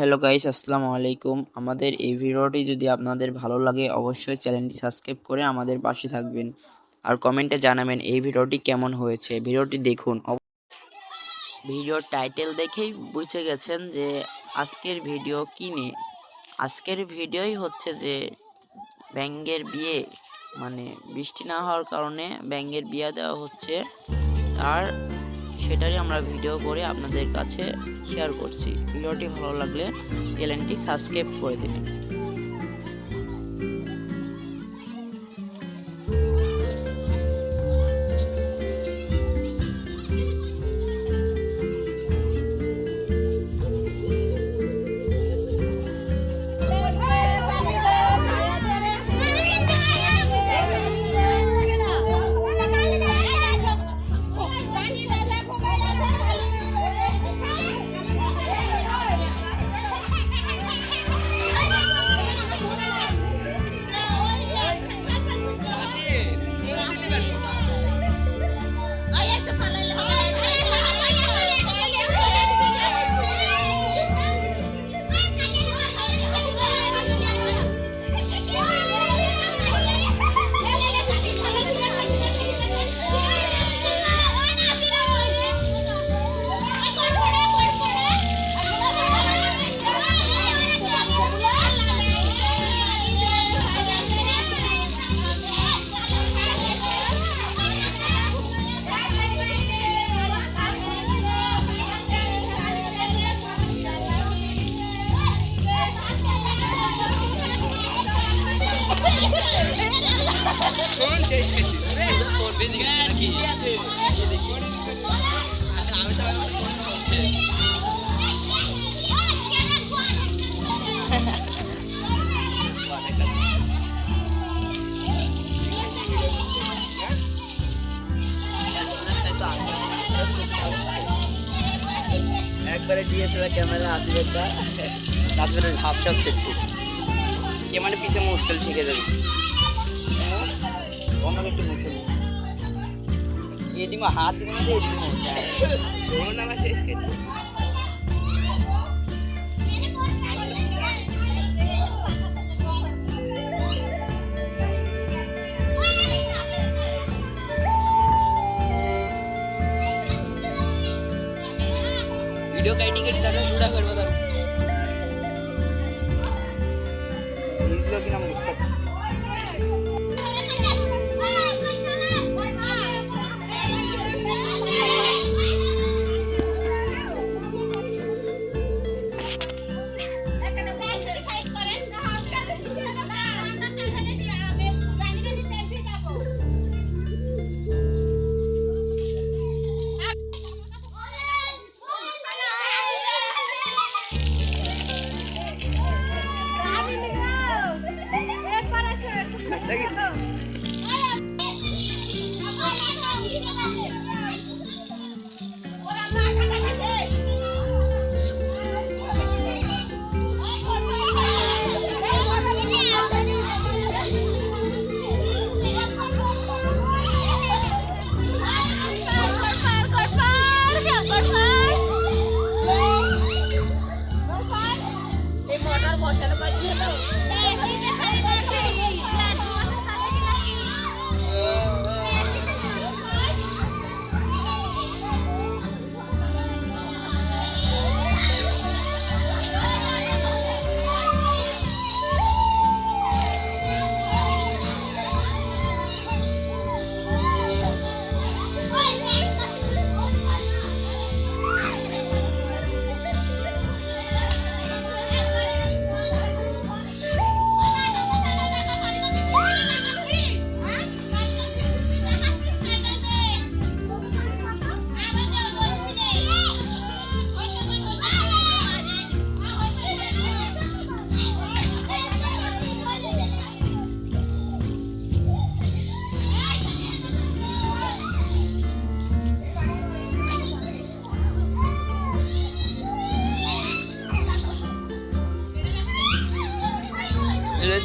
Hello guys, আসসালামু আলাইকুম। আমাদের এই ভিডিওটি যদি আপনাদের ভালো লাগে অবশ্যই চ্যানেলটি সাবস্ক্রাইব করে আমাদের পাশে থাকবেন আর কমেন্টে জানাবেন এই ভিডিওটি কেমন হয়েছে। ভিডিওটি দেখুন। ভিডিওর টাইটেল দেখেই বুঝে গেছেন যে আজকের ভিডিও কি নিয়ে। আজকের ভিডিওই হচ্ছে যে ব্যাঙের বিয়ে, মানে বৃষ্টি না হওয়ার কারণে ব্যাঙের বিয়ে দেওয়া হচ্ছে, আর সেটারই আমরা ভিডিও করে আপনাদের কাছে শেয়ার করছি। ভিডিওটি ভালো লাগলে চ্যানেলটি সাবস্ক্রাইব করে দেবেন। একবারে ডিএসএলআর ক্যামেরা আসলে তারপরে ঝাপসা হচ্ছে একটু মানে পিছে মুশকিল শিখে যাবে অন্য একটু মুশকিল এদিকে হাত দিন আমার শেষ খেতে वीडियो काइटिंग के दादा जुड़ा करवा दादा वीडियो की नाम मुस्तक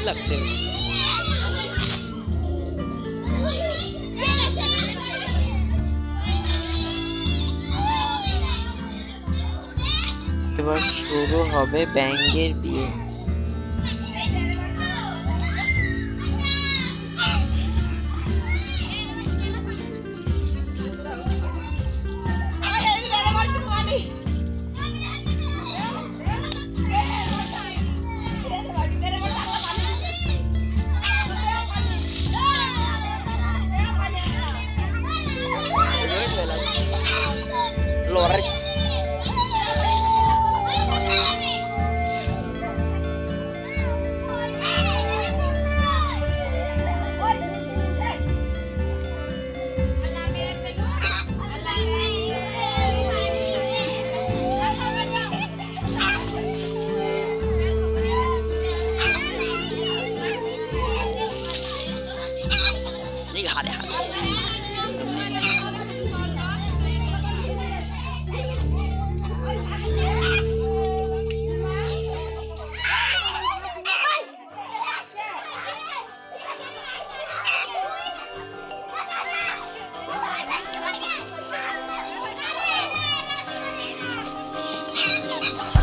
লাগছে এবার শুরু হবে ব্যাঙের বিয়ে।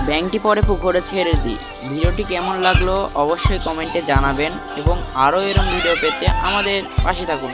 ব্যাঙটি পরে পুকুরে ছেড়ে দিই। ভিডিওটি কেমন লাগলো অবশ্যই কমেন্টে জানাবেন এবং আরও এরকম ভিডিও পেতে আমাদের পাশে থাকুন।